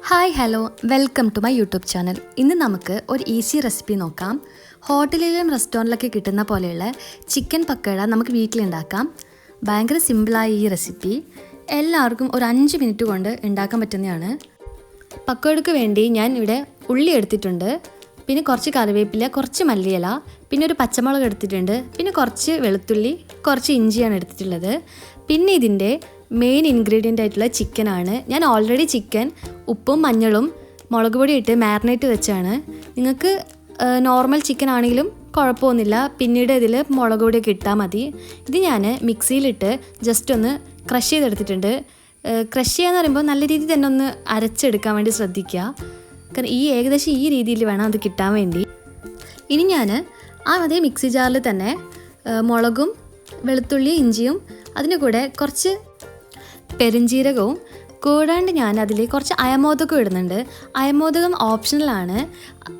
Hi hello welcome to my YouTube channel. ഇന്ന് നമുക്ക് ഒരു ഈസി റെസിപ്പി നോക്കാം. ഹോട്ടലിലും റെസ്റ്റോറൻറ്റിലൊക്കെ കിട്ടുന്ന പോലെയുള്ള ചിക്കൻ പക്കോട നമുക്ക് വീട്ടിലുണ്ടാക്കാം. ഭയങ്കര സിമ്പിളായ ഈ റെസിപ്പി എല്ലാവർക്കും ഒരു 5 മിനിറ്റ് കൊണ്ട് ഉണ്ടാക്കാൻ പറ്റുന്നതാണ്. പക്കോടയ്ക്ക് വേണ്ടി ഞാൻ ഇവിടെ ഉള്ളി എടുത്തിട്ടുണ്ട്, പിന്നെ കുറച്ച് കറിവേപ്പില, കുറച്ച് മല്ലിയില, പിന്നെ ഒരു പച്ചമുളക് എടുത്തിട്ടുണ്ട്, പിന്നെ കുറച്ച് വെളുത്തുള്ളി, കുറച്ച് ഇഞ്ചിയാണ് എടുത്തിട്ടുള്ളത്. പിന്നെ ഇതിൻ്റെ മെയിൻ ഇൻഗ്രീഡിയൻ്റ് ആയിട്ടുള്ള ചിക്കനാണ്. ഞാൻ ഓൾറെഡി ചിക്കൻ ഉപ്പും മഞ്ഞളും മുളക് പൊടി ഇട്ട് മാരിനേറ്റ് വെച്ചാണ്. നിങ്ങൾക്ക് നോർമൽ ചിക്കൻ ആണെങ്കിലും കുഴപ്പമൊന്നുമില്ല, പിന്നീട് ഇതിൽ മുളക് പൊടിയൊക്കെ ഇട്ടാൽ മതി. ഇത് ഞാൻ മിക്സിയിലിട്ട് ജസ്റ്റ് ഒന്ന് ക്രഷ് ചെയ്തെടുത്തിട്ടുണ്ട്. ക്രഷ് ചെയ്യാന്ന് പറയുമ്പോൾ നല്ല രീതിയിൽ തന്നെ ഒന്ന് അരച്ചെടുക്കാൻ വേണ്ടി ശ്രദ്ധിക്കുക, കാരണം ഏകദേശം ഈ രീതിയിൽ വേണം അത് കിട്ടാൻ വേണ്ടി. ഇനി ഞാൻ അതേ മിക്സി ജാറിൽ തന്നെ മുളകും വെളുത്തുള്ളി ഇഞ്ചിയും അതിൻ്റെ കൂടെ കുറച്ച് പെരുംജീരകവും കൂടാണ്ട് ഞാൻ അതിൽ കുറച്ച് അയമോദകം ഇടുന്നുണ്ട്. അയമോദകം ഓപ്ഷണലാണ്.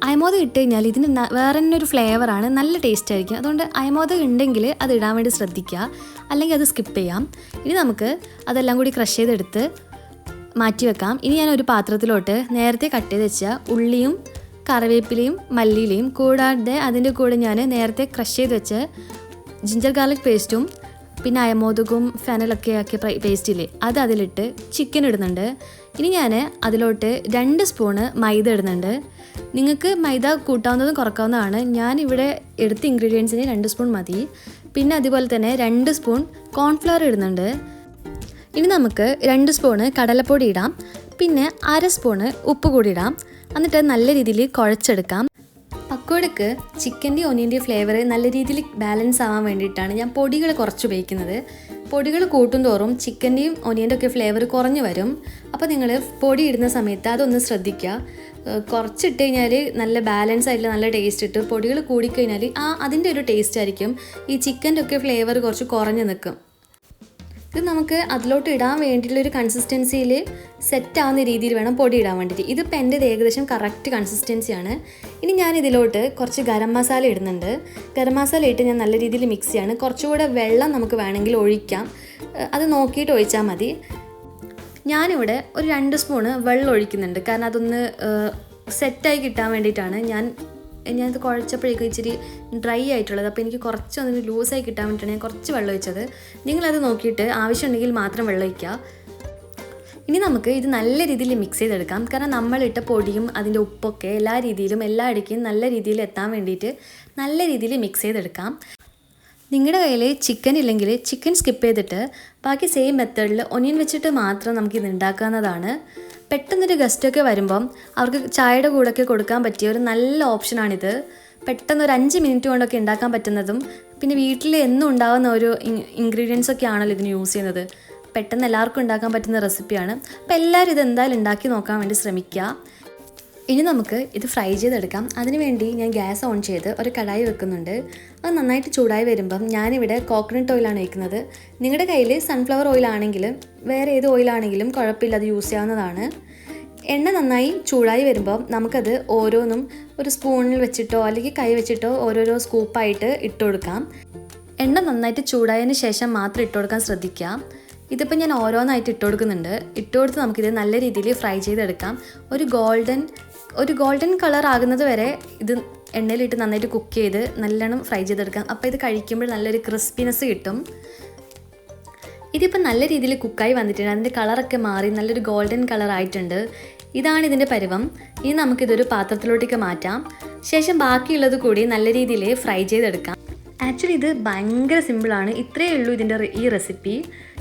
അയമോദകം ഇട്ട് കഴിഞ്ഞാൽ ഇതിന് വേറെ തന്നെ ഒരു ഫ്ലേവറാണ്, നല്ല ടേസ്റ്റ് ആയിരിക്കും. അതുകൊണ്ട് അയമോദകം ഉണ്ടെങ്കിൽ അത് ഇടാൻ വേണ്ടി ശ്രദ്ധിക്കുക, അല്ലെങ്കിൽ അത് സ്കിപ്പ് ചെയ്യാം. ഇനി നമുക്ക് അതെല്ലാം കൂടി ക്രഷ് ചെയ്തെടുത്ത് മാറ്റി വെക്കാം. ഇനി ഞാൻ ഒരു പാത്രത്തിലോട്ട് നേരത്തെ കട്ട് ചെയ്ത് വെച്ച ഉള്ളിയും കറിവേപ്പിലയും മല്ലിയിലയും കൂടാതെ അതിൻ്റെ കൂടെ ഞാൻ നേരത്തെ ക്രഷ് ചെയ്ത് വെച്ച ജിഞ്ചർ ഗാർലിക് പേസ്റ്റും പിന്നെ അയമോദകവും ഫെനലൊക്കെ ആക്കിയ പേസ്റ്റില്ലേ അത് അതിലിട്ട് ചിക്കൻ ഇടുന്നുണ്ട്. ഇനി ഞാൻ അതിലോട്ട് 2 സ്പൂണ് മൈദ ഇടുന്നുണ്ട്. നിങ്ങൾക്ക് മൈദ കൂട്ടാവുന്നതും കുറക്കാവുന്നതാണ്. ഞാനിവിടെ എടുത്ത ഇൻഗ്രീഡിയൻസിന് 2 സ്പൂൺ മതി. പിന്നെ അതുപോലെ തന്നെ 2 സ്പൂൺ കോൺഫ്ലവർ ഇടുന്നുണ്ട്. ഇനി നമുക്ക് 2 സ്പൂണ് കടലപ്പൊടി ഇടാം, പിന്നെ 1/2 സ്പൂണ് ഉപ്പ് കൂടി ഇടാം. എന്നിട്ട് നല്ല രീതിയിൽ കുഴച്ചെടുക്കാം. പക്കോടയ്ക്ക് ചിക്കൻ്റെ ഒനിയൻ്റെ ഫ്ലേവർ നല്ല രീതിയിൽ ബാലൻസ് ആവാൻ വേണ്ടിയിട്ടാണ് ഞാൻ പൊടികൾ കുറച്ച് ഉപയോഗിക്കുന്നത്. പൊടികൾ കൂട്ടും തോറും ചിക്കൻ്റെയും ഒനിയൻ്റെ ഒക്കെ ഫ്ലേവർ കുറഞ്ഞു വരും. അപ്പോൾ നിങ്ങൾ പൊടി ഇടുന്ന സമയത്ത് അതൊന്ന് ശ്രദ്ധിക്കുക. കുറച്ചിട്ട് കഴിഞ്ഞാൽ നല്ല ബാലൻസ് ആയിട്ടുള്ള നല്ല ടേസ്റ്റ് ഇട്ട് പൊടികൾ കൂടിക്കഴിഞ്ഞാൽ അതിൻ്റെ ഒരു ടേസ്റ്റ് ആയിരിക്കും. ഈ ചിക്കൻ്റെ ഒക്കെ ഫ്ലേവർ കുറച്ച് കുറഞ്ഞു നിൽക്കും. ഇത് നമുക്ക് അതിലോട്ട് ഇടാൻ വേണ്ടിയിട്ടുള്ളൊരു കൺസിസ്റ്റൻസിയിൽ സെറ്റ് ആവുന്ന രീതിയിൽ വേണം പൊടി ഇടാൻ വേണ്ടിയിട്ട്. ഇതിപ്പോൾ എൻ്റെ ഏകദേശം കറക്റ്റ് കൺസിസ്റ്റൻസിയാണ്. ഇനി ഞാൻ ഇതിലോട്ട് കുറച്ച് ഗരം മസാല ഇടുന്നുണ്ട്. ഗരം മസാല ഇട്ട് ഞാൻ നല്ല രീതിയിൽ മിക്സ് ചെയ്യാണ്. കുറച്ചുകൂടെ വെള്ളം നമുക്ക് വേണമെങ്കിൽ ഒഴിക്കാം, അത് നോക്കിയിട്ട് ഒഴിച്ചാൽ മതി. ഞാനിവിടെ ഒരു 2 സ്പൂണ് വെള്ളം ഒഴിക്കുന്നുണ്ട്, കാരണം അതൊന്ന് സെറ്റായി കിട്ടാൻ വേണ്ടിയിട്ടാണ്. ഞാനത് കുഴച്ചപ്പോഴേക്കും ഇച്ചിരി ഡ്രൈ ആയിട്ടുള്ളത്, അപ്പോൾ എനിക്ക് കുറച്ചൊന്ന് ലൂസായി കിട്ടാൻ വേണ്ടിയിട്ടാണ് ഞാൻ കുറച്ച് വെള്ളം ഒഴിച്ചത്. നിങ്ങളത് നോക്കിയിട്ട് ആവശ്യമുണ്ടെങ്കിൽ മാത്രം വെള്ളം ഒഴിക്കുക. ഇനി നമുക്ക് ഇത് നല്ല രീതിയിൽ മിക്സ് ചെയ്തെടുക്കാം, കാരണം നമ്മളിട്ട പൊടിയും അതിൻ്റെ ഉപ്പൊക്കെ എല്ലാ രീതിയിലും എല്ലാ ഇടയ്ക്കും നല്ല രീതിയിൽ എത്താൻ വേണ്ടിയിട്ട് നല്ല രീതിയിൽ മിക്സ് ചെയ്തെടുക്കാം. നിങ്ങളുടെ കയ്യിൽ ചിക്കൻ ഇല്ലെങ്കിൽ ചിക്കൻ സ്കിപ്പ് ചെയ്തിട്ട് ബാക്കി സെയിം മെത്തേഡിൽ ഒനിയൻ വെച്ചിട്ട് മാത്രം നമുക്കിത് ഉണ്ടാക്കാവുന്നതാണ്. പെട്ടെന്നൊരു ഗസ്റ്റൊക്കെ വരുമ്പം അവർക്ക് ചായയുടെ കൂടെയൊക്കെ കൊടുക്കാൻ പറ്റിയ ഒരു നല്ല ഓപ്ഷനാണിത്. പെട്ടെന്നൊരു 5 മിനിറ്റ് കൊണ്ടൊക്കെ ഉണ്ടാക്കാൻ പറ്റുന്നതും പിന്നെ വീട്ടിൽ എന്നും ഉണ്ടാകുന്ന ഒരു ഇൻഗ്രീഡിയൻസ് ഒക്കെ ആണല്ലോ ഇതിന് യൂസ് ചെയ്യുന്നത്. പെട്ടെന്ന് എല്ലാവർക്കും ഉണ്ടാക്കാൻ പറ്റുന്ന റെസിപ്പിയാണ്. അപ്പോൾ എല്ലാവരും ഇത് എന്തായാലും ഉണ്ടാക്കി നോക്കാൻ വേണ്ടി ശ്രമിക്കുക. ഇനി നമുക്ക് ഇത് ഫ്രൈ ചെയ്തെടുക്കാം. അതിനുവേണ്ടി ഞാൻ ഗ്യാസ് ഓൺ ചെയ്ത് ഒരു കടായി വെക്കുന്നുണ്ട്. അത് നന്നായിട്ട് ചൂടായി വരുമ്പം ഞാനിവിടെ കോക്കനട്ട് ഓയിലാണ് വയ്ക്കുന്നത്. നിങ്ങളുടെ കയ്യിൽ സൺഫ്ലവർ ഓയിലാണെങ്കിലും വേറെ ഏത് ഓയിലാണെങ്കിലും കുഴപ്പമില്ല, അത് യൂസ് ചെയ്യാവുന്നതാണ്. എണ്ണ നന്നായി ചൂടായി വരുമ്പം നമുക്കത് ഓരോന്നും ഒരു സ്പൂണിൽ വെച്ചിട്ടോ അല്ലെങ്കിൽ കൈ വെച്ചിട്ടോ ഓരോരോ സ്കൂപ്പായിട്ട് ഇട്ട് കൊടുക്കാം. എണ്ണ നന്നായിട്ട് ചൂടായതിന് ശേഷം മാത്രം ഇട്ട് കൊടുക്കാൻ ശ്രദ്ധിക്കുക. ഇതിപ്പോൾ ഞാൻ ഓരോന്നായിട്ട് ഇട്ട് കൊടുക്കുന്നുണ്ട്. ഇട്ട് കൊടുത്ത് നമുക്കിത് നല്ല രീതിയിൽ ഫ്രൈ ചെയ്തെടുക്കാം. ഒരു ഗോൾഡൻ കളർ ആകുന്നത് വരെ ഇത് എണ്ണയിലിട്ട് നന്നായിട്ട് കുക്ക് ചെയ്ത് നല്ലോണം ഫ്രൈ ചെയ്തെടുക്കാം. അപ്പോൾ ഇത് കഴിക്കുമ്പോൾ നല്ലൊരു ക്രിസ്പിനെസ് കിട്ടും. ഇതിപ്പോൾ നല്ല രീതിയിൽ കുക്കായി വന്നിട്ടുണ്ട്. അതിൻ്റെ കളറൊക്കെ മാറി നല്ലൊരു ഗോൾഡൻ കളർ ആയിട്ടുണ്ട്. ഇതാണ് ഇതിൻ്റെ പരുവം. ഇനി നമുക്കിതൊരു പാത്രത്തിലോട്ടേക്ക് മാറ്റാം. ശേഷം ബാക്കിയുള്ളത് കൂടി നല്ല രീതിയിൽ ഫ്രൈ ചെയ്തെടുക്കാം. ആക്ച്വലി ഇത് ഭയങ്കര സിമ്പിളാണ്. ഇത്രയേ ഉള്ളൂ ഇതിൻ്റെ ഈ റെസിപ്പി.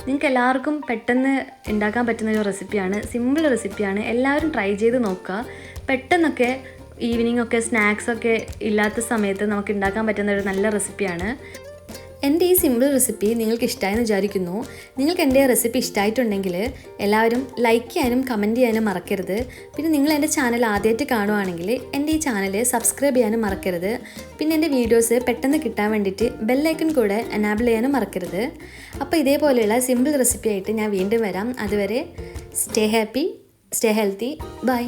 നിങ്ങൾക്ക് എല്ലാവർക്കും പെട്ടെന്ന് ഉണ്ടാക്കാൻ പറ്റുന്ന ഒരു റെസിപ്പിയാണ്, സിമ്പിൾ റെസിപ്പിയാണ്. എല്ലാവരും ട്രൈ ചെയ്ത് നോക്കുക. പെട്ടെന്നൊക്കെ ഈവനിങ് ഒക്കെ സ്നാക്സൊക്കെ ഇല്ലാത്ത സമയത്ത് നമുക്ക് ഉണ്ടാക്കാൻ പറ്റുന്ന ഒരു നല്ല റെസിപ്പിയാണ്. എൻ്റെ ഈ സിമ്പിൾ റെസിപ്പി നിങ്ങൾക്ക് ഇഷ്ടമായെന്ന് വിചാരിക്കുന്നു. നിങ്ങൾക്ക് എൻ്റെ റെസിപ്പി ഇഷ്ടമായിട്ടുണ്ടെങ്കിൽ എല്ലാവരും ലൈക്ക് ചെയ്യാനും കമൻറ്റ് ചെയ്യാനും മറക്കരുത്. പിന്നെ നിങ്ങൾ എൻ്റെ ചാനൽ ആദ്യമായിട്ട് കാണുവാണെങ്കിൽ എൻ്റെ ഈ ചാനൽ സബ്സ്ക്രൈബ് ചെയ്യാനും മറക്കരുത്. പിന്നെ എൻ്റെ വീഡിയോസ് പെട്ടെന്ന് കിട്ടാൻ വേണ്ടിയിട്ട് ബെല്ലൈക്കൺ കൂടെ എനാബിൾ ചെയ്യാനും മറക്കരുത്. അപ്പോൾ ഇതേപോലെയുള്ള സിമ്പിൾ റെസിപ്പി ആയിട്ട് ഞാൻ വീണ്ടും വരാം. അതുവരെ stay happy, stay healthy, by.